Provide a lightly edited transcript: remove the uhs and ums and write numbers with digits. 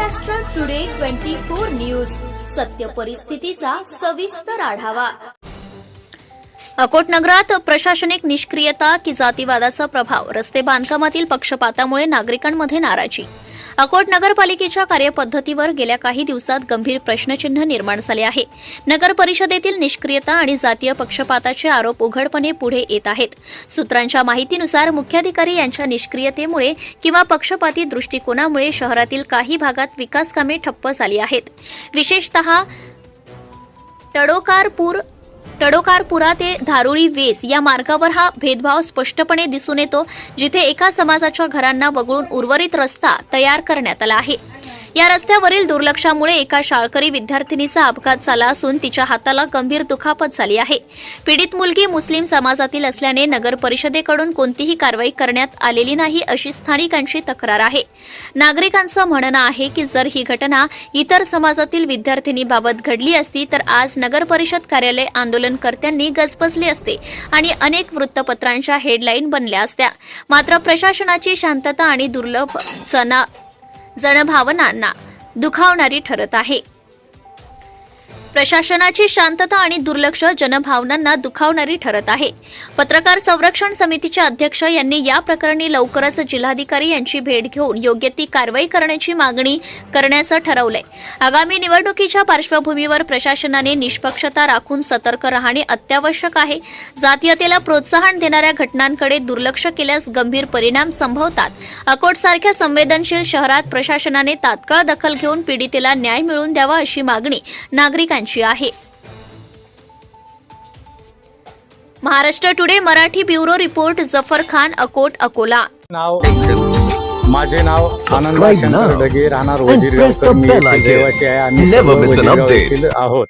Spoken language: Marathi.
महाराष्ट्र टुडे 24 न्यूज सत्य परिस्थितीचा सविस्तर आढावा। अकोट नगरात प्रशासनिक निष्क्रियता की जातीवादाचा प्रभाव, रस्ते बांधकामातील पक्षपातामुळे नागरिकांमध्ये नाराजी। अकोट नगरपालिकेच्या कार्यपद्धतीवर गेल्या काही दिवसात गंभीर प्रश्नचिन्ह निर्माण झाले आहे। नगर परिषदेतील निष्क्रियता आणि जातीय पक्षपाताचे आरोप उघडपणे पुढे येत आहेत। सूत्रांच्या माहितीनुसार मुख्याधिकारी यांच्या निष्क्रियतेमुळे किंवा पक्षपाती दृष्टिकोनामुळे शहरातील काही भागात विकास कामे ठप्प झाली आहेत। विशेषतः टडोकारपुरा ते धारुळी वेस या मार्गावर हा भेदभाव स्पष्टपणे दिसून येतो, जिथे एका समाजाच्या घरांना वगळून उर्वरित रस्ता तयार करण्यात आला आहे। या रस्त्यावरील दुर्लक्षामुळे एका शाळकरी विद्यार्थिनीचा अपघात झाला असून तिच्या हाताला गंभीर दुखापत झाली आहे। पीडित मुलगी मुस्लिम समाजातील असल्याने नगर परिषदेकडून कोणतीही कारवाई करण्यात आलेली नाही, अशी स्थानिकांची तक्रार आहे। नागरिकांचं म्हणणं आहे की जर ही घटना इतर समाजातील विद्यार्थिनीबाबत घडली असती तर आज नगर परिषद कार्यालय आंदोलनकर्त्यांनी गजबजले असते आणि अनेक वृत्तपत्रांच्या हेडलाईन बनल्या असत्या। मात्र प्रशासनाची शांतता आणि दुर्लभ जनभावनांना दुखावणारी ठरत आहे। प्रशासनाची शांतता आणि दुर्लक्ष जनभावनांना दुखावणारी ठरत आहे। पत्रकार संरक्षण समितीचे अध्यक्ष यांनी या प्रकरणी लवकरच जिल्हाधिकारी यांची भेट घेऊन योग्य ती कारवाई करण्याची मागणी करण्याचं ठरवलंय। आगामी निवडणुकीच्या पार्श्वभूमीवर प्रशासनाने निष्पक्षता राखून सतर्क राहणे अत्यावश्यक आहे। जातीयतेला प्रोत्साहन देणाऱ्या घटनांकडे दुर्लक्ष केल्यास गंभीर परिणाम संभवतात। अकोटसारख्या संवेदनशील शहरात प्रशासनाने तात्काळ दखल घेऊन पीडितेला न्याय मिळवून द्यावा, अशी मागणी नागरिकांची आहे। Maharashtra today Marathi bureau report, Zafar Khan, Akot, Akola. माझे नाव आनंद शंकर ढगे, राहणार वजीरगाव, आम्ही सर्व वजीरगावातील आहोत।